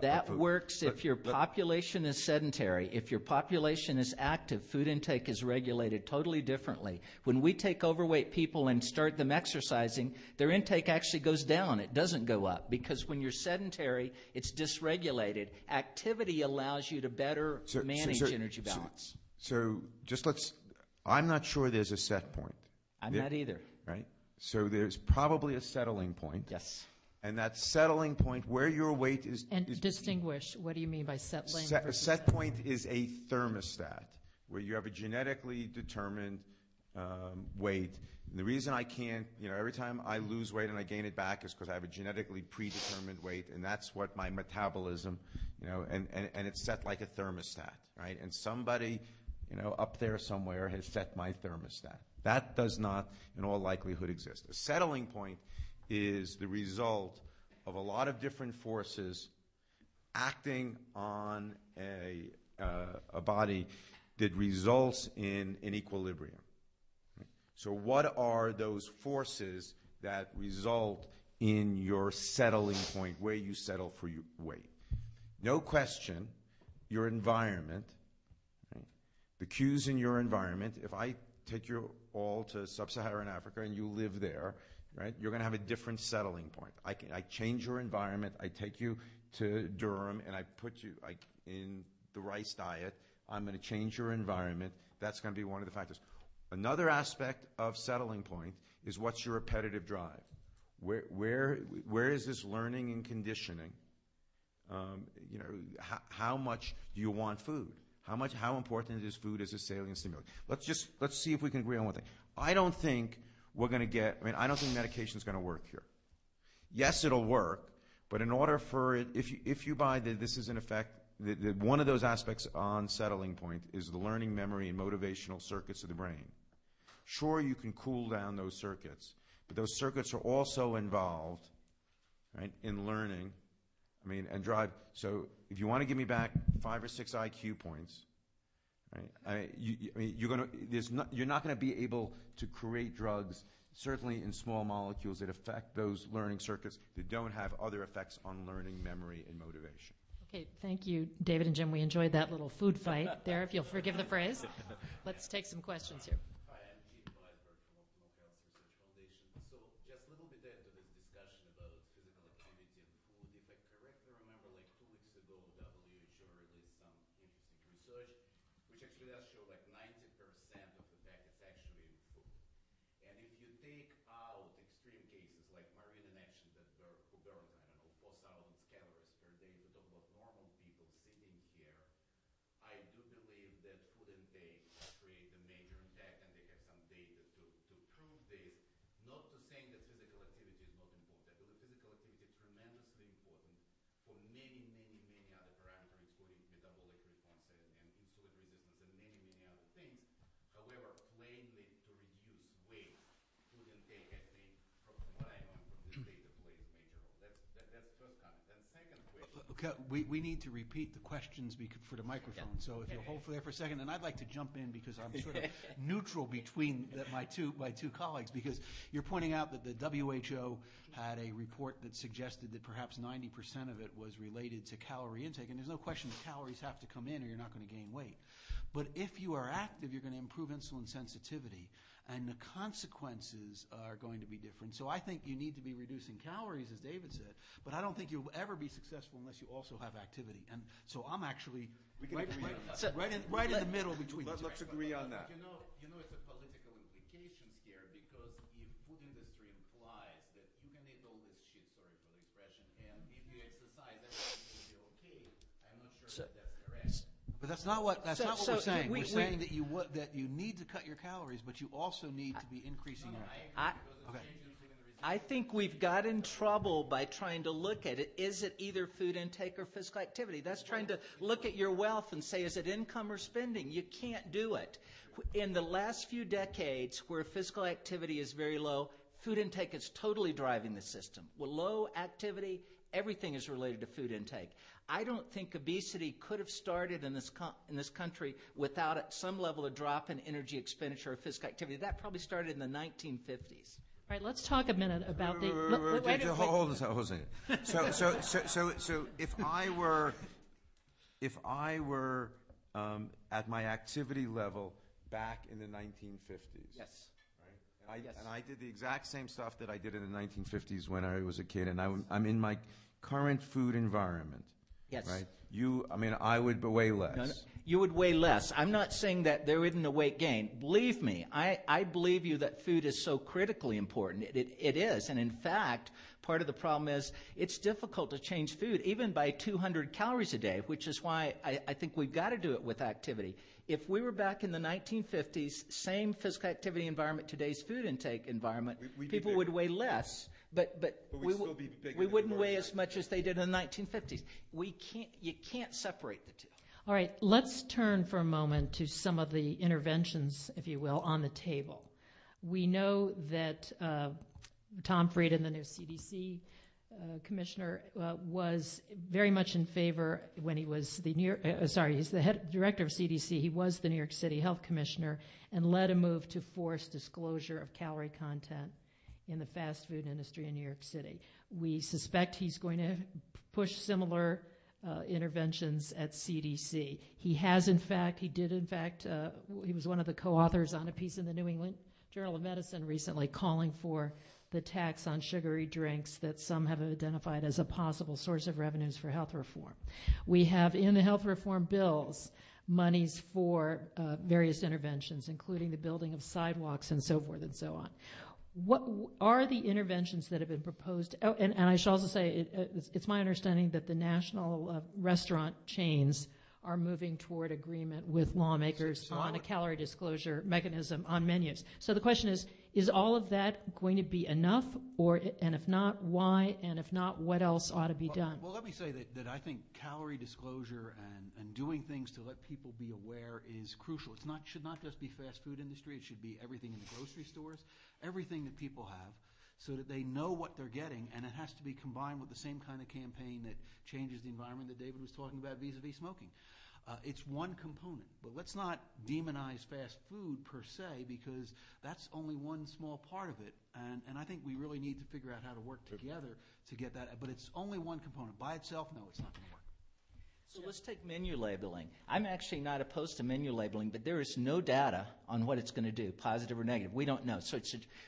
That works if your population is sedentary. If your population is active, food intake is regulated totally differently. When we take overweight people and start them exercising, their intake actually goes down. It doesn't go up because when you're sedentary, it's dysregulated. Activity allows you to better manage energy balance. I'm not sure there's a set point. I'm not either. Right? So there's probably a settling point. Yes. And that settling point where your weight is... And distinguish, what do you mean by settling? A set point is a thermostat, where you have a genetically determined weight. And the reason I can't, every time I lose weight and I gain it back is because I have a genetically predetermined weight, and that's what my metabolism, and it's set like a thermostat, right? And somebody, up there somewhere has set my thermostat. That does not, in all likelihood, exist. A settling point is the result of a lot of different forces acting on a body that results in an equilibrium. So what are those forces that result in your settling point, where you settle for your weight? No question, your environment, right? The cues in your environment. If I take you all to sub-Saharan Africa and you live there, right, you're going to have a different settling point. I change your environment. I take you to Durham and I put you in the rice diet. I'm going to change your environment. That's going to be one of the factors. Another aspect of settling point is what's your repetitive drive. Where is this learning and conditioning? How much do you want food? How important is food as a salient stimulant? Let's see if we can agree on one thing. I don't think medication is going to work here. Yes, it'll work, but in order for it, if you buy that this is in effect, one of those aspects on settling point is the learning, memory, and motivational circuits of the brain. Sure, you can cool down those circuits, but those circuits are also involved, right, in learning, and drive. So if you want to give me back 5 or 6 IQ points, Right? You're not going to be able to create drugs, certainly in small molecules, that affect those learning circuits that don't have other effects on learning, memory, and motivation. Okay, thank you, David and Jim. We enjoyed that little food fight there, if you'll forgive the phrase. Let's take some questions here. Hi, I'm Jim Weisberg from Optimal Health Research Foundation. So just a little bit into this discussion about physical activity and food. If I correctly remember, like 2 weeks ago, WHO released some interesting research, which actually does show like 90% of the fact it's actually in food. And if you take out extreme cases like marine inaction who burned, 4,000 calories per day, if we talk about normal people sitting here, I do believe that food intake creates a major impact, and they have some data to prove this. Not to saying that physical activity is not important. I believe physical activity is tremendously important for many, many, many other parameters, including metabolic response and insulin resistance and many, many other things. However, plainly to reduce weight, food intake, I think, from what I know from this data, plays a major role. That's the first comment. Then second question. Okay, we need to repeat the questions for the microphone. Yeah. So if you'll hold for there for a second, and I'd like to jump in because I'm sort of neutral between my two colleagues, because you're pointing out that the WHO had a report that suggested that perhaps 90% of it was related to calorie intake, and there's no question that calories have to come in or you're not going to gain weight. But if you are active, you're going to improve insulin sensitivity, and the consequences are going to be different. So I think you need to be reducing calories, as David said, but I don't think you'll ever be successful unless you also have activity. And so I'm actually right in the middle between the two. Let's agree on that. You know, it's a political implications here, because if food industry implies that you can eat all this shit, sorry for the expression, and if you exercise, everything will be okay, I'm not sure that's correct. But that's not what we're saying. We're saying that you need to cut your calories, but you also need to be increasing your activity. I think we've got in trouble by trying to look at it. Is it either food intake or physical activity? That's trying to look at your wealth and say, is it income or spending? You can't do it. In the last few decades, where physical activity is very low, food intake is totally driving the system. With low activity, everything is related to food intake. I don't think obesity could have started in this country without some level of drop in energy expenditure or physical activity. That probably started in the 1950s. All right, let's talk a minute about the... Hold a second. So if I were at my activity level back in the 1950s... Yes. And I did the exact same stuff that I did in the 1950s when I was a kid, and I'm in my current food environment. Yes. Right? I would weigh less. No, you would weigh less. I'm not saying that there isn't a weight gain. Believe me, I believe you that food is so critically important. It is. And in fact, part of the problem is it's difficult to change food, even by 200 calories a day, which is why I think we've got to do it with activity. If we were back in the 1950s, same physical activity environment, today's food intake environment, people would weigh less. But we wouldn't weigh as much as they did in the 1950s. You can't separate the two. All right, let's turn for a moment to some of the interventions, if you will, on the table. We know that Tom Frieden, the new CDC commissioner, was very much in favor when he was he's the head director of CDC. He was the New York City Health Commissioner and led a move to force disclosure of calorie content in the fast food industry in New York City. We suspect he's going to push similar interventions at CDC. He was one of the co-authors on a piece in the New England Journal of Medicine recently calling for the tax on sugary drinks that some have identified as a possible source of revenues for health reform. We have in the health reform bills monies for various interventions, including the building of sidewalks and so forth and so on. What are the interventions that have been proposed? Oh, and I should also say it's my understanding that the national restaurant chains are moving toward agreement with lawmakers on a calorie disclosure mechanism on menus. So the question is all of that going to be enough? And if not, why? And if not, what else ought to be done? Well, let me say that I think calorie disclosure and doing things to let people be aware is crucial. Should not just be fast food industry. It should be everything in the grocery stores, everything that people have, so that they know what they're getting, and it has to be combined with the same kind of campaign that changes the environment that David was talking about vis-a-vis smoking. It's one component, but let's not demonize fast food per se, because that's only one small part of it. And I think we really need to figure out how to work together to get that. But it's only one component. By itself, no, it's not going to work. So let's take menu labeling. I'm actually not opposed to menu labeling, but there is no data on what it's going to do, positive or negative. We don't know. So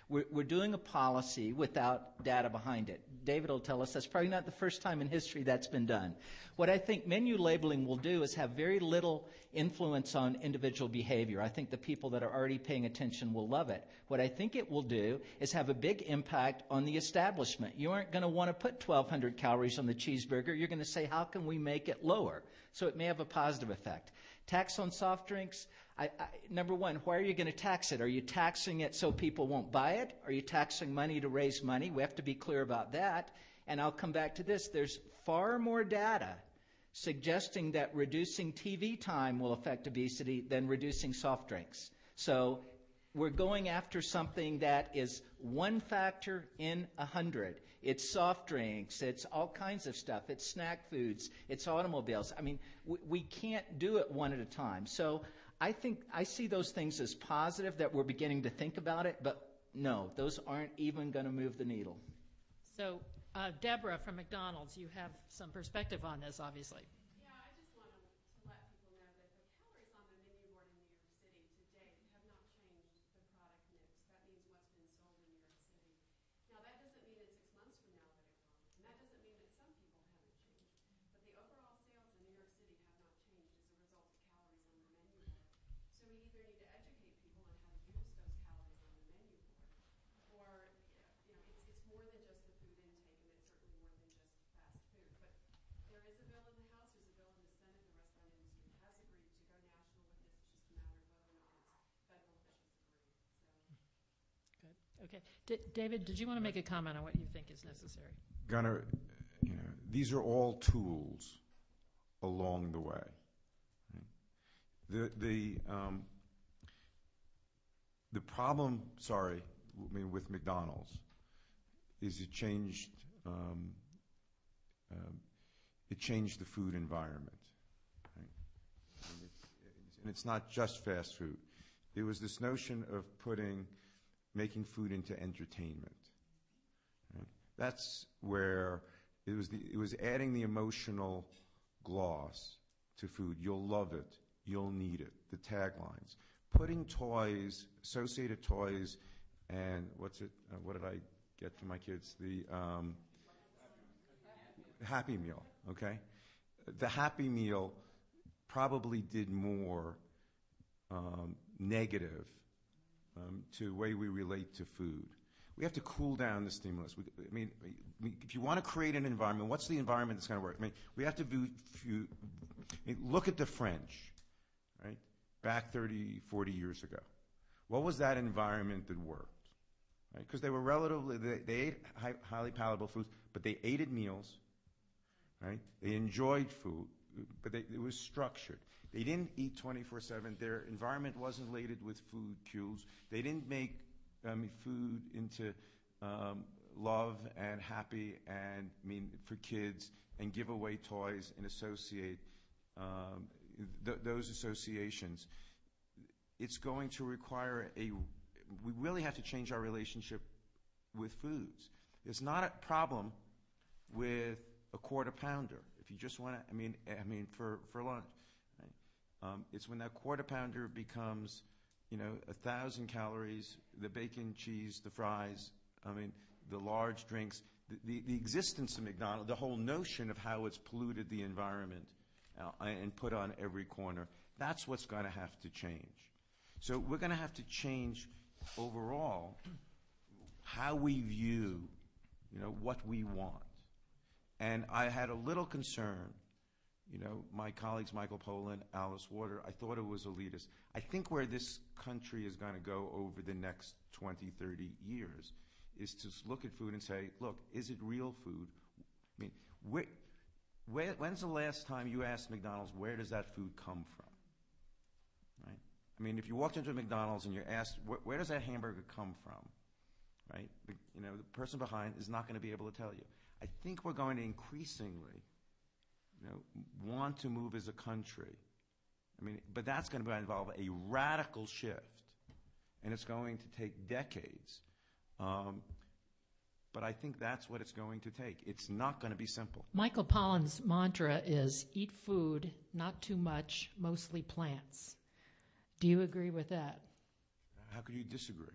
we're doing a policy without data behind it. David will tell us that's probably not the first time in history that's been done. What I think menu labeling will do is have very little influence on individual behavior. I think the people that are already paying attention will love it. What I think it will do is have a big impact on the establishment. You aren't going to want to put 1,200 calories on the cheeseburger. You're going to say, how can we make it lower? So it may have a positive effect. Tax on soft drinks, number one, why are you going to tax it? Are you taxing it so people won't buy it? Are you taxing money to raise money? We have to be clear about that. And I'll come back to this. There's far more data suggesting that reducing TV time will affect obesity than reducing soft drinks. So we're going after something that is one factor in 100. It's soft drinks, it's all kinds of stuff, it's snack foods, it's automobiles. I mean, we can't do it one at a time. So I think I see those things as positive, that we're beginning to think about it, but no, those aren't even going to move the needle. So, Deborah from McDonald's, you have some perspective on this, obviously. Yeah, I just want to let people know that the calories on the menu board in New York City to date have not changed the product mix. That means what's been sold in New York City. Now, that doesn't mean in 6 months from now that it will, and that doesn't mean that some people haven't changed. But the overall sales in New York City have not changed as a result of calories on the menu board. So we either need to educate people on how to use those calories on the menu board, or it's more than just the food intake, and it's certainly more than just fast food. But there is a bill in the House, there's a bill in the Senate. The restaurant industry has agreed to go national with this. It's just a matter of whether or not its federal officials agree. Good. Okay. David, did you want to make a comment on what you think is necessary? Gunnar, these are all tools along the way. Right? The problem, with McDonald's is it changed the food environment. Right? And it's not just fast food. It was this notion of making food into entertainment. Right? That's where it was adding the emotional gloss to food. You'll love it. You'll need it. The taglines. Putting toys, associated toys, and what did I get for my kids? The Happy Meal, okay? The Happy Meal probably did more negative to the way we relate to food. We have to cool down the stimulus. If you want to create an environment, what's the environment that's going to work? We have to look at the French, right? Back 30, 40 years ago. What was that environment that worked? Right? Because they were they ate highly palatable foods, but they ate at meals, right? They enjoyed food, but it was structured. They didn't eat 24/7. Their environment wasn't laden with food cues. They didn't make food into love and happy and for kids and give away toys and associate those associations. It's going to require we really have to change our relationship with foods. It's not a problem with a quarter pounder. If you just want to, for lunch. Right? It's when that quarter pounder becomes, 1,000 calories, the bacon, cheese, the fries, the large drinks, the existence of McDonald's, the whole notion of how it's polluted the environment and put on every corner, that's what's going to have to change. So we're going to have to change overall how we view, what we want. And I had a little concern, my colleagues Michael Pollan, Alice Water, I thought it was elitist. I think where this country is going to go over the next 20, 30 years is to look at food and say, look, is it real food? When's the last time you asked McDonald's, where does that food come from? Right? If you walked into a McDonald's and you asked, where does that hamburger come from? Right? The person behind is not going to be able to tell you. I think we're going to increasingly, want to move as a country I mean, but that's going to involve a radical shift, and it's going to take decades. But I think that's what it's going to take. It's not going to be simple. Michael Pollan's mantra is eat food, not too much, mostly plants. Do you agree with that? How could you disagree?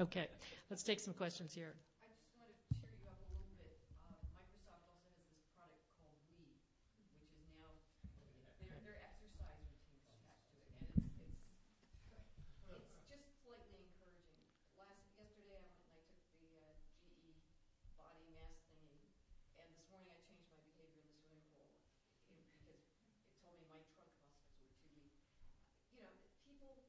Okay, let's take some questions here. I just want to cheer you up a little bit. Microsoft also has this product called We, which is now their exercise routines attached to it, and it's just slightly encouraging. Yesterday I went and I took the GE body mass thingy, and this morning I changed my behavior in the swimming pool because it told me my trunk muscles were too weak. You know, people.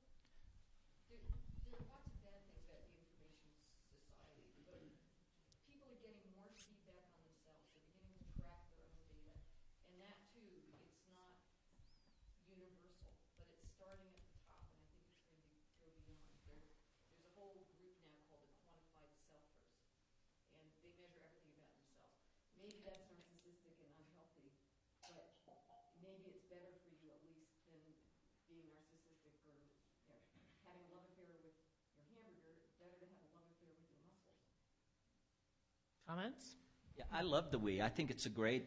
There are lots of bad things about the information society, but people are getting more feedback on themselves. They're beginning to track their own data. And that, too, it's not universal, but it's starting at the top, and I think it's going to go beyond. There's a whole group now called the quantified selfers, and they measure everything about themselves. Maybe that's narcissistic and unhealthy, but maybe it's better for you at least than being narcissistic or having a love affair with your hamburger. Better to have a love affair with your muscles. Comments? Yeah, I love the Wii. I think it's a great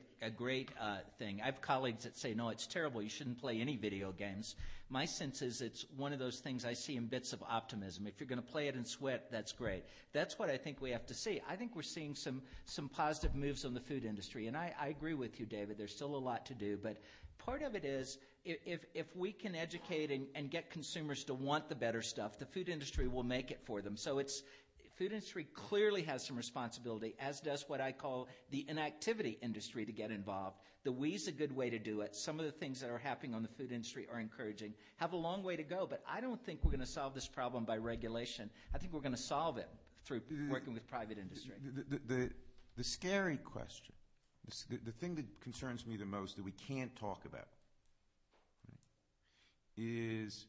thing. I have colleagues that say, no, it's terrible. You shouldn't play any video games. My sense is it's one of those things I see in bits of optimism. If you're going to play it and sweat, that's great. That's what I think we have to see. I think we're seeing some positive moves on the food industry, and I agree with you, David. There's still a lot to do, but part of it is if we can educate and get consumers to want the better stuff, the food industry will make it for them. So food industry clearly has some responsibility, as does what I call the inactivity industry, to get involved. The Wi's a good way to do it. Some of the things that are happening on the food industry are encouraging. Have a long way to go, but I don't think we're going to solve this problem by regulation. I think we're going to solve it through working with private industry. The scary question, the thing that concerns me the most that we can't talk about, right, is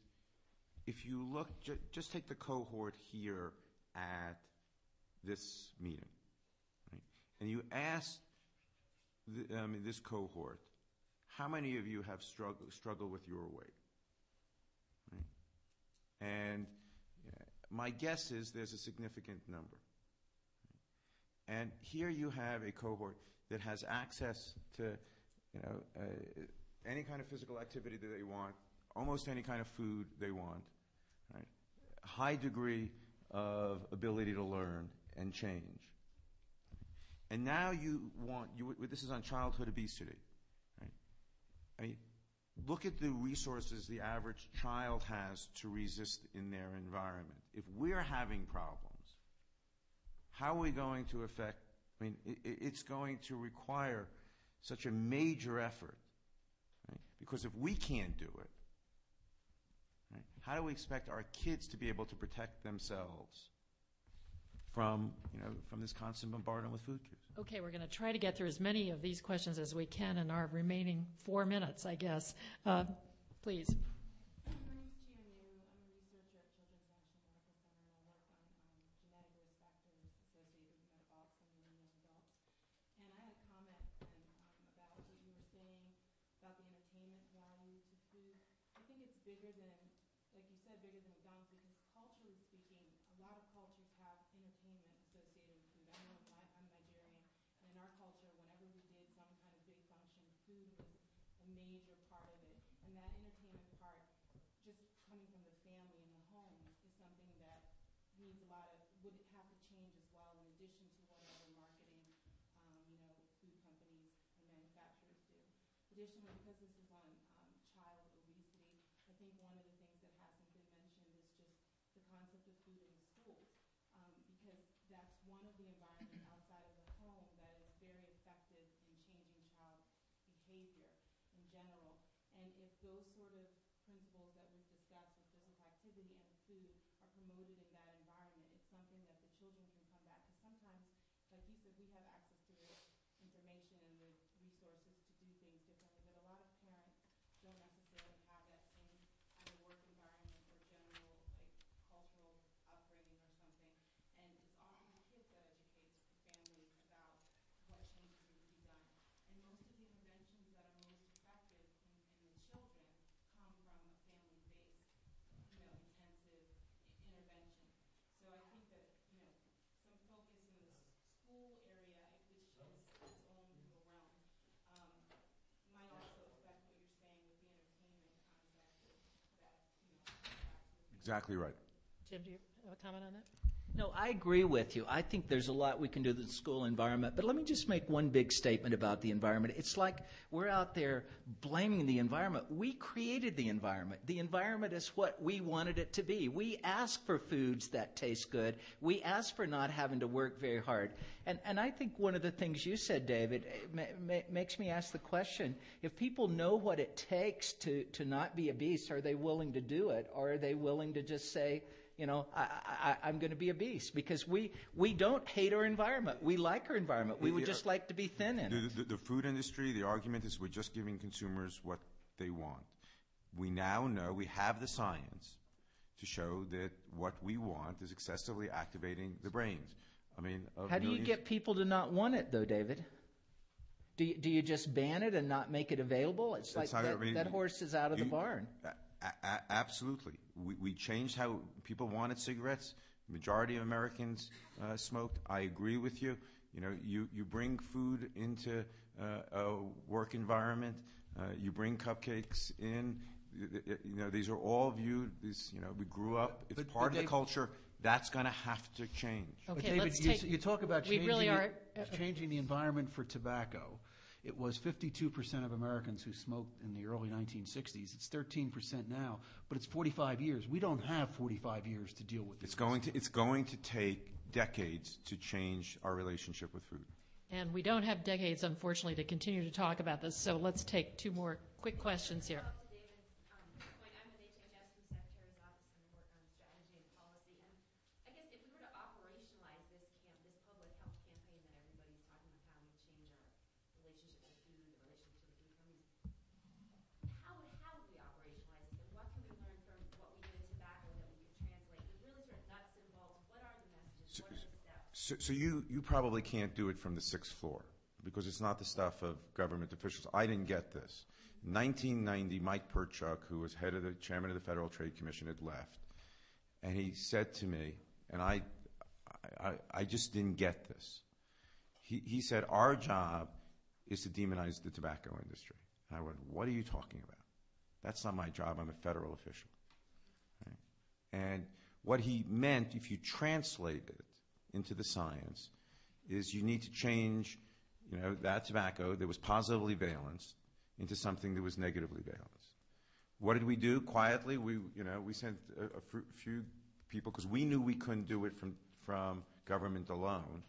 if you look, just take the cohort here at this meeting, right? And you ask this cohort, how many of you have struggled with your weight? Right? And my guess is there's a significant number. Right? And here you have a cohort that has access to any kind of physical activity that they want, almost any kind of food they want, right? A high degree of ability to learn and change. And now this is on childhood obesity, right? I mean, look at the resources the average child has to resist in their environment. If we're having problems, how are we going to affect, I mean, it's going to require such a major effort, right? Because if we can't do it, right, how do we expect our kids to be able to protect themselves from this constant bombardment with food cues? Okay, we're going to try to get through as many of these questions as we can in our remaining 4 minutes, I guess. Please. My name's Chia New. I'm a researcher at Children's National Medical Center, and I work on genetic risk factors associated with metabolic syndrome in young adults. And I had a comment about what you were saying about the entertainment value to food. I think it's bigger than, like you said, bigger than McDonald's, because culturally speaking, a lot of cultures have entertainment associated with food. I know I'm Nigerian, and in our culture, whenever we did some kind of big function, food was a major part of it. And that entertainment part, just coming from the family and the home, is something that needs would have to change as well, in addition to whatever marketing, food companies and manufacturers do. Additionally, because this is on child obesity, I think one of the things that hasn't been mentioned is just the concept of food in the schools, because that's one of the environments outside of the home that is very effective in changing child behavior in general. And if those sort of principles that we've discussed with physical activity and food are promoted in that environment, it's something that the children can come back. Because sometimes, like you said, we have access to the information and the resources to do things differently, but a lot of parents don't necessarily have that same either work environment or general cultural upbringing or something. And it's often the kids that educate the families about what changes need to be done. And most of the interventions that are most effective in the children Exactly right. Jim, do you have a comment on that? No, I agree with you. I think there's a lot we can do to the school environment. But let me just make one big statement about the environment. It's like we're out there blaming the environment. We created the environment. The environment is what we wanted it to be. We ask for foods that taste good. We ask for not having to work very hard. And I think one of the things you said, David, makes me ask the question, if people know what it takes to not be obese, are they willing to do it? Or are they willing to just say, you know, I'm going to be obese? Because we don't hate our environment. We like our environment. We would just like to be thin in it. The food industry, the argument is we're just giving consumers what they want. We now know, we have the science to show that what we want is excessively activating the brains. I mean, how do you get people to not want it, though, David? Do you just ban it and not make it available? It's like that horse is out of the barn. Absolutely. We changed how people wanted cigarettes. Majority of Americans smoked. I agree with you. You know, you bring food into a work environment. You bring cupcakes in. You know, these are all viewed. You know, we grew up. It's part of the culture. That's going to have to change. Okay, but David, you talk about changing the environment for tobacco. It was 52% of Americans who smoked in the early 1960s. It's 13% now, but it's 45 years. We don't have 45 years to deal with this. It's going to take decades to change our relationship with food. And we don't have decades, unfortunately, to continue to talk about this. So let's take two more quick questions here. So you probably can't do it from the sixth floor because it's not the stuff of government officials. I didn't get this. In 1990, Mike Perchuk, who was chairman of the Federal Trade Commission, had left. And he said to me, and I just didn't get this. He said, our job is to demonize the tobacco industry. And I went, what are you talking about? That's not my job. I'm a federal official. Right? And what he meant, if you translate it into the science, is you need to change, you know, that tobacco that was positively valenced into something that was negatively valenced. What did we do? Quietly, we sent a few people, because we knew we couldn't do it from government alone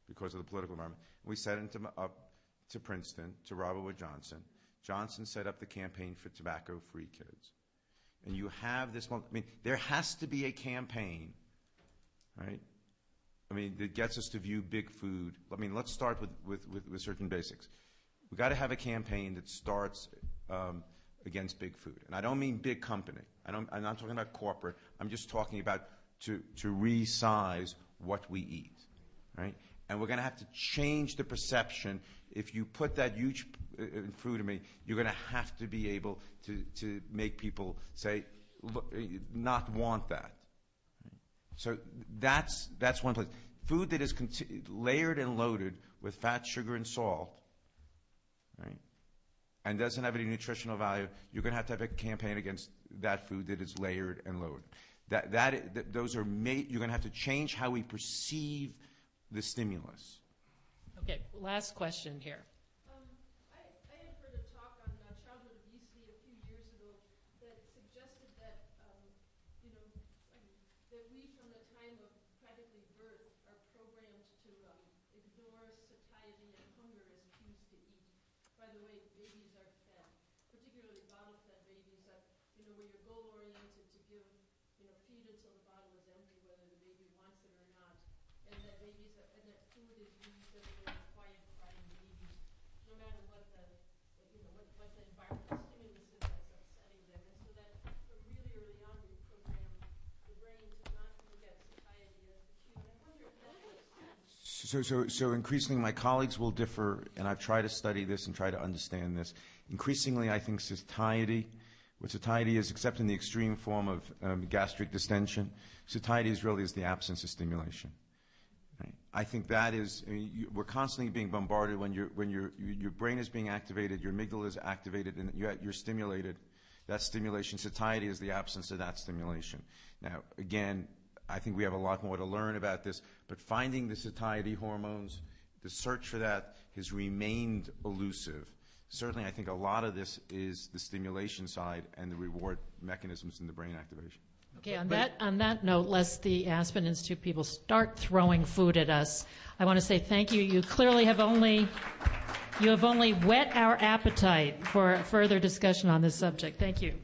because of the political environment. We sent them up to Princeton, to Robert Wood Johnson. Johnson set up the Campaign for Tobacco-Free Kids. And you have this, there has to be a campaign, right? That gets us to view big food. Let's start with certain basics. We've got to have a campaign that starts against big food. And I don't mean big company. I'm not talking about corporate. I'm just talking about to resize what we eat, right? And we're going to have to change the perception. If you put that huge food in me, you're going to have to be able to make people say, look, not want that. So that's one place. Food that is layered and loaded with fat, sugar, and salt, right, and doesn't have any nutritional value, you're going to have a campaign against that food that is layered and loaded. Those are made. You're going to have to change how we perceive the stimulus. Okay, last question here. I had heard a talk on childhood obesity a few years ago that suggested that that we, from the time of practically birth, are programmed to ignore satiety and hunger as cues to eat. By the way, babies are fed, particularly bottle-fed babies, where you're goal-oriented to give, feed until the bottle is empty, whether the baby wants it or not, and that food is used as a way of quiet-crying babies, no matter what the environmental stimulus is that's upsetting them, and so that really early on we program the brain to not forget satiety as the cue. And I wonder if that makes sense. So increasingly, my colleagues will differ, and I've tried to study this and try to understand this. Increasingly, I think satiety, what satiety is, except in the extreme form of gastric distension, satiety is really the absence of stimulation. Right? I think that is, we're constantly being bombarded when your brain is being activated, your amygdala is activated, and you're stimulated. That stimulation, satiety is the absence of that stimulation. Now, again, I think we have a lot more to learn about this, but finding the satiety hormones, the search for that has remained elusive. Certainly, I think a lot of this is the stimulation side and the reward mechanisms in the brain activation. Okay, on that note, lest the Aspen Institute people start throwing food at us, I want to say thank you. You clearly have only whet our appetite for further discussion on this subject. Thank you.